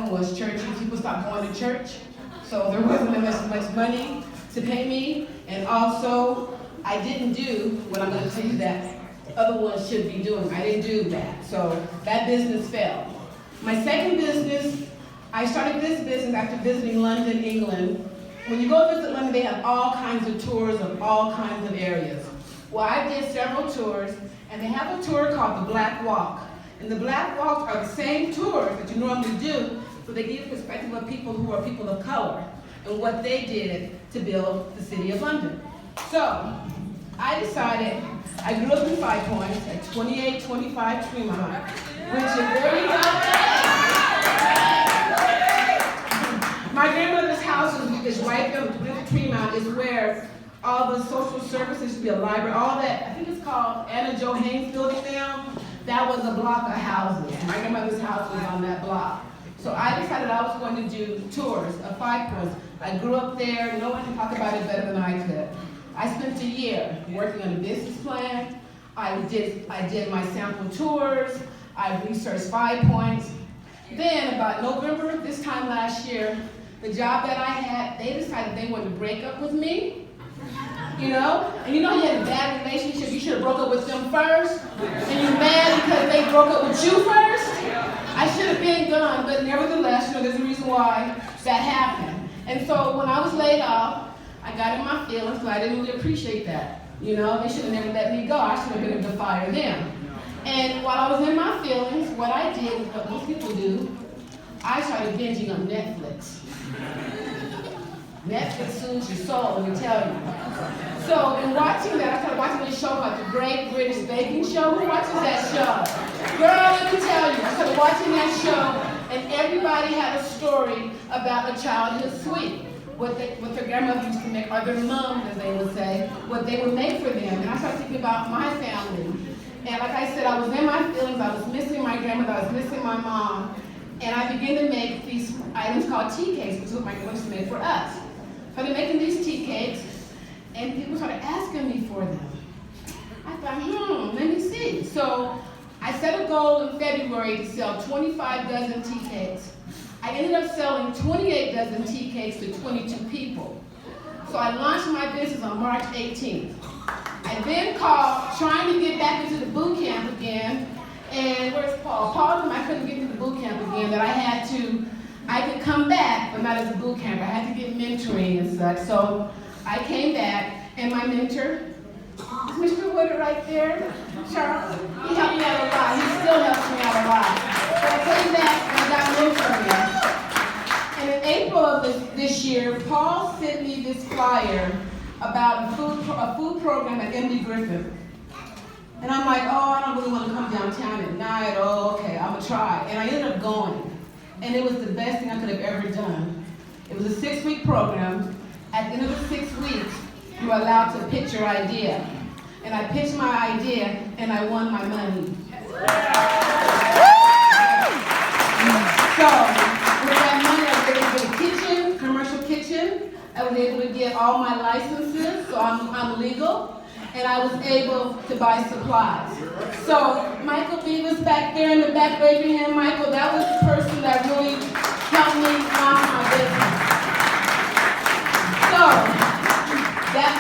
2007 was church, and people stopped going to church, so there wasn't much money to pay me, and also I didn't do what I'm going to tell you that other ones should be doing. I didn't do that, so that business failed. My second business, I started this business after visiting London, England. When you go visit London, they have all kinds of tours of all kinds of areas. Well, I did several tours, and they have a tour called the Black Walk. And the Black Walks are the same tours that you normally do, but they give perspective of people who are people of color and what they did to build the city of London. So, I decided, I grew up in 5 Points at 2825 Tremont, which is very My grandmother's house is right there with Tremont, is where all the social services used to be a library, all that, I think it's called Anna Jo Haynes building now. That was a block of houses. My grandmother's house was on that block. So I decided I was going to do tours of 5 Points. I grew up there, no one can talk about it better than I could. I spent a year working on a business plan. I did my sample tours. I researched 5 Points. Then about November, this time last year, the job that I had, they decided they wanted to break up with me. You know? And you know you had a bad relationship, you should have broke up with them first. And you're mad because they broke up with you first. I should have been gone, but nevertheless, you know, there's a reason why that happened. And so when I was laid off, I got in my feelings, so I didn't really appreciate that. You know, they should have never let me go. I should have been able to fire them. And while I was in my feelings, what I did was what most people do, I started binging on Netflix. Netflix soothes your soul, let me tell you. So in watching that, I started watching this show called The Great British Baking Show. Who watches that show? Girl, let me tell you, I started watching that show, and everybody had a story about a childhood sweet. What their grandmother used to make, or their mom, as they would say, what they would make for them. And I started thinking about my family. And like I said, I was in my feelings, I was missing my grandmother, I was missing my mom. And I began to make these items called tea cakes, which is what my grandmother used to make for us. So I started making these tea cakes, and people started asking me for them. I thought, let me see. So I set a goal in February to sell 25 dozen tea cakes. I ended up selling 28 dozen tea cakes to 22 people. So I launched my business on March 18th. I then called, trying to get back into the boot camp again, and where's Paul? Paul told me I couldn't get into the boot camp again, that I could come back, but not as a boot camp. I had to get mentoring and such. So I came back, and my mentor, Mr. Woodard right there, Charles, he helped me out a lot. He still helps me out a lot. So I came back and I got mentoring. And in April of this year, Paul sent me this flyer about a food program at MD Griffith. And I'm like, I don't really want to come downtown at night. Okay, I'm gonna try. And I ended up going. And it was the best thing I could have ever done. It was a 6-week program. At the end of the 6 weeks, you were allowed to pitch your idea. And I pitched my idea, and I won my money. So, with that money, I was able to get a kitchen, commercial kitchen. I was able to get all my licenses, so I'm legal. And I was able to buy supplies. So Michael B was back there in the back, raise your hand, Michael. That was the person that really helped me launch my business.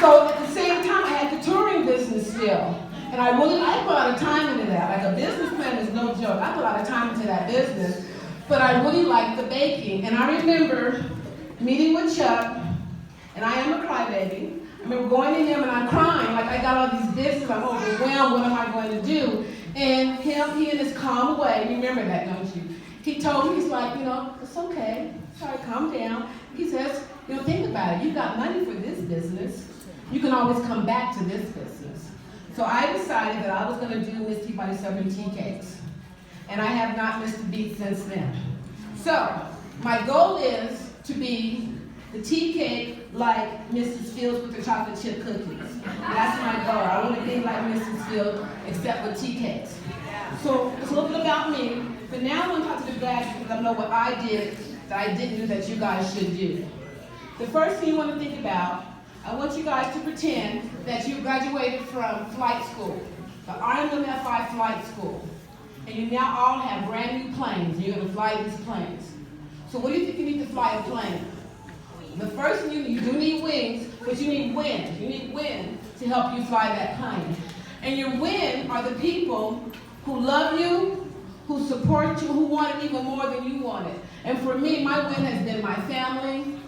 So at the same time, I had the touring business still. And I put a lot of time into that. Like a business plan is no joke. I put a lot of time into that business. But I really liked the baking. And I remember meeting with Chuck, and I am a crybaby. I remember going to him and I'm crying, like I got all these business, I'm overwhelmed, what am I going to do? And he in his calm way, you remember that, don't you? He told me, he's like, it's okay, sorry, calm down. He says, think about it, you got money for this business, you can always come back to this business. So I decided that I was going to do Miss Tea by serving tea cakes. And I have not missed a beat since then. So, my goal is to be the tea cake like Mrs. Fields with the chocolate chip cookies. That's my goal. I want to be like Mrs. Fields, except with tea cakes. So it's a little bit about me, but now I want to talk to the graduates because I know what I did that I didn't do that you guys should do. The first thing you want to think about, I want you guys to pretend that you graduated from flight school, the RMMFI flight school, and you now all have brand new planes, and you're going to fly these planes. So what do you think you need to fly a plane? The first thing you do need wings, but you need wind. You need wind to help you fly that plane. And your wind are the people who love you, who support you, who want it even more than you want it. And for me, my wind has been my family.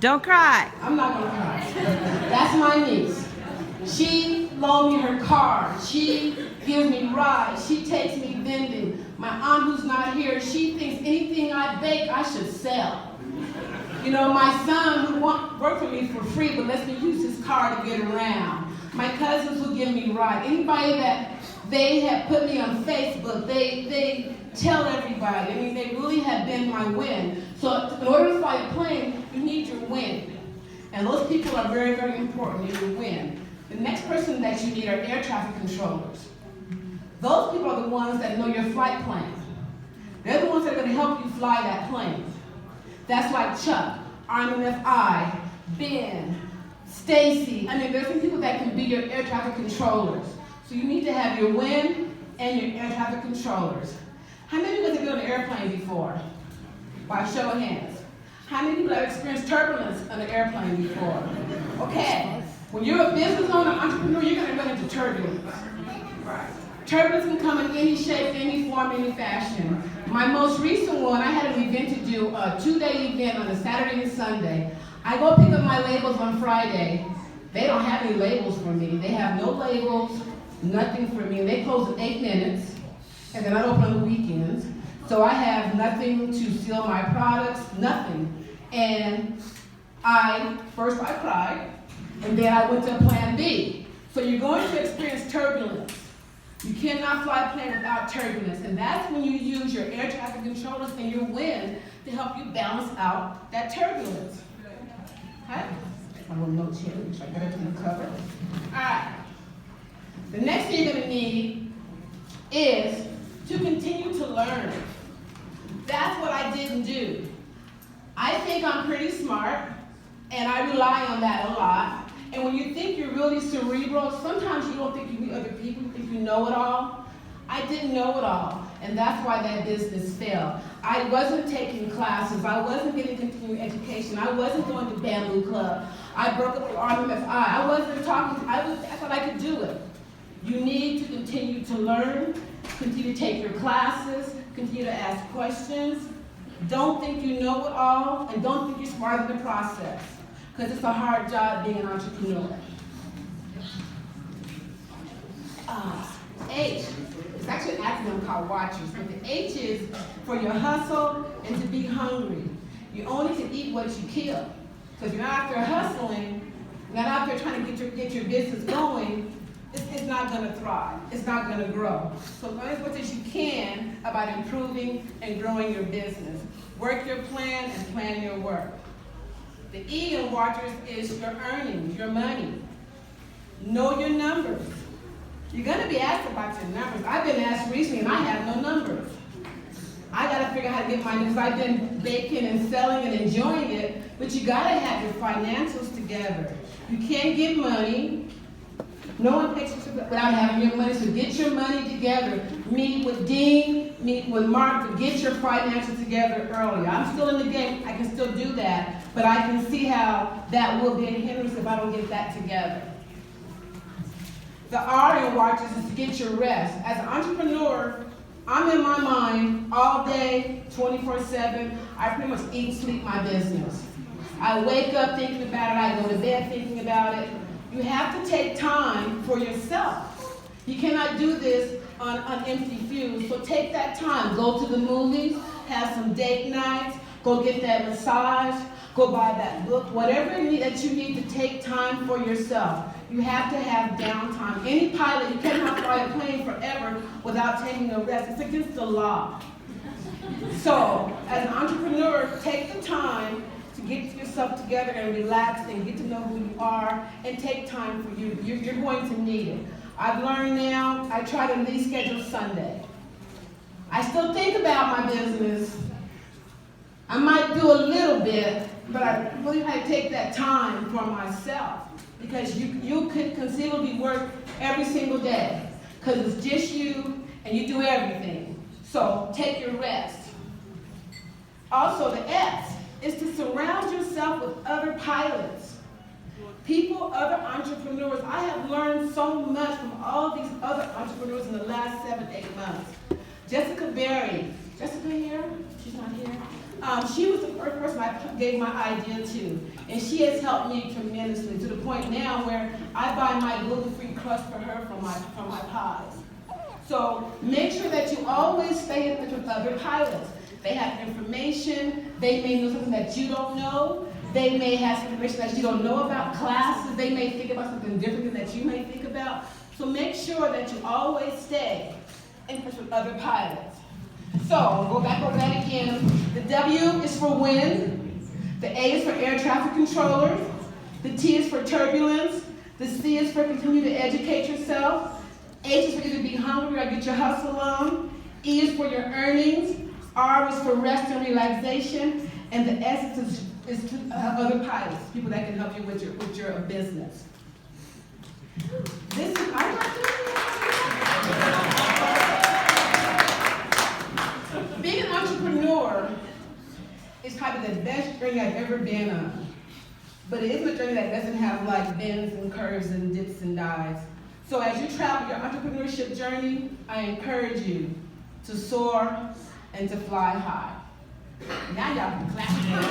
Don't cry. I'm not gonna cry. That's my niece. She loaned me her car. She gives me rides. She takes me vending. My aunt who's not here, she thinks anything I bake, I should sell. You know, my son who worked for me for free, but lets me use his car to get around. My cousins who give me rides. Anybody that they have put me on Facebook, they tell everybody. I mean, they really have been my wind. So in order to fly a plane, you need your wind. And those people are very, very important in your wind. The next person that you need are air traffic controllers. Those people are the ones that know your flight plan. They're the ones that are going to help you fly that plane. That's like Chuck, RMMFI, Ben, Stacy. I mean, there's some people that can be your air traffic controllers. So you need to have your wind and your air traffic controllers. How many of you guys have been on an airplane before? By a show of hands. How many people have experienced turbulence on an airplane before? Okay, when you're a business owner, entrepreneur, you're going to run into turbulence. Turbulence can come in any shape, any form, any fashion. My most recent one, I had an event to do, a 2-day event on a Saturday and Sunday. I go pick up my labels on Friday. They don't have any labels for me. They have no labels, nothing for me. They close in 8 minutes, and then I open on the weekends. So I have nothing to seal my products, nothing. And first I cried, and then I went to plan B. So you're going to experience turbulence. You cannot fly a plane without turbulence, and that's when you use your air traffic controllers and your wind to help you balance out that turbulence. Okay? My little notes here, which I better to cover. All right. The next thing you're going to need is to continue to learn. That's what I didn't do. I think I'm pretty smart, and I rely on that a lot. And when you think you're really cerebral, sometimes you don't think you meet other people, you think you know it all. I didn't know it all, and that's why that business failed. I wasn't taking classes, I wasn't getting continuing education, I wasn't going to Bamboo Club. I broke up with RMMFI, I wasn't talking, I thought I could do it. You need to continue to learn, continue to take your classes, continue to ask questions. Don't think you know it all, and don't think you're smart in the process. Because it's a hard job being an entrepreneur. H, it's actually an acronym called WATCHERS, but the H is for your hustle and to be hungry. You only can eat what you kill. So if you're not out there hustling, not out there trying to get your business going, it's not going to thrive. It's not going to grow. So learn as much as you can about improving and growing your business. Work your plan and plan your work. The E in WATCHERS is your earnings, your money. Know your numbers. You're going to be asked about your numbers. I've been asked recently, and I have no numbers. I got to figure out how to get my numbers. I've been baking and selling and enjoying it, but you got to have your financials together. You can't get money. No one takes you without having your money, so get your money together. Meet with Dean, meet with Mark to get your financials together early. I'm still in the game, I can still do that, but I can see how that will be a hindrance if I don't get that together. The R in WATCHERS is to get your rest. As an entrepreneur, I'm in my mind all day, 24/7. I pretty much eat and sleep my business. I wake up thinking about it, I go to bed thinking about it. You have to take time for yourself. You cannot do this on empty fuse, so take that time. Go to the movies, have some date nights, go get that massage, go buy that book, whatever that you need to take time for yourself. You have to have downtime. Any pilot, you cannot fly a plane forever without taking a rest. It's against the law. So, as an entrepreneur, take the time to get yourself together and relax and get to know who you are and take time for you. You're going to need it. I've learned now, I try to at least schedule Sunday. I still think about my business. I might do a little bit, but I really have to take that time for myself because you could conceivably work every single day because it's just you and you do everything. So take your rest. Also, the S is to surround yourself with other pilots. People, other entrepreneurs. I have learned so much from all these other entrepreneurs in the last 7-8 months. Jessica Berry. Jessica here? She's not here. She was the first person I gave my idea to, and she has helped me tremendously to the point now where I buy my gluten-free crust for her from my pies. So make sure that you always stay in touch with other pilots. They have information. They may know something that you don't know. They may have some information that you don't know about classes. They may think about something different than that you may think about. So make sure that you always stay in touch with other pilots. So I'll go back over that again. The W is for wind. The A is for air traffic controllers. The T is for turbulence. The C is for continue to educate yourself. H is for either be hungry or get your hustle on. E is for your earnings. R is for rest and relaxation. And the S is to other pilots, people that can help you with your business. This is, being an entrepreneur is probably the best journey I've ever been on. But it is a journey that doesn't have like bends and curves and dips and dives. So as you travel your entrepreneurship journey, I encourage you to soar and to fly high. Now y'all can clap. Now,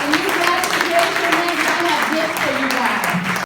when you graduate, I have gifts for you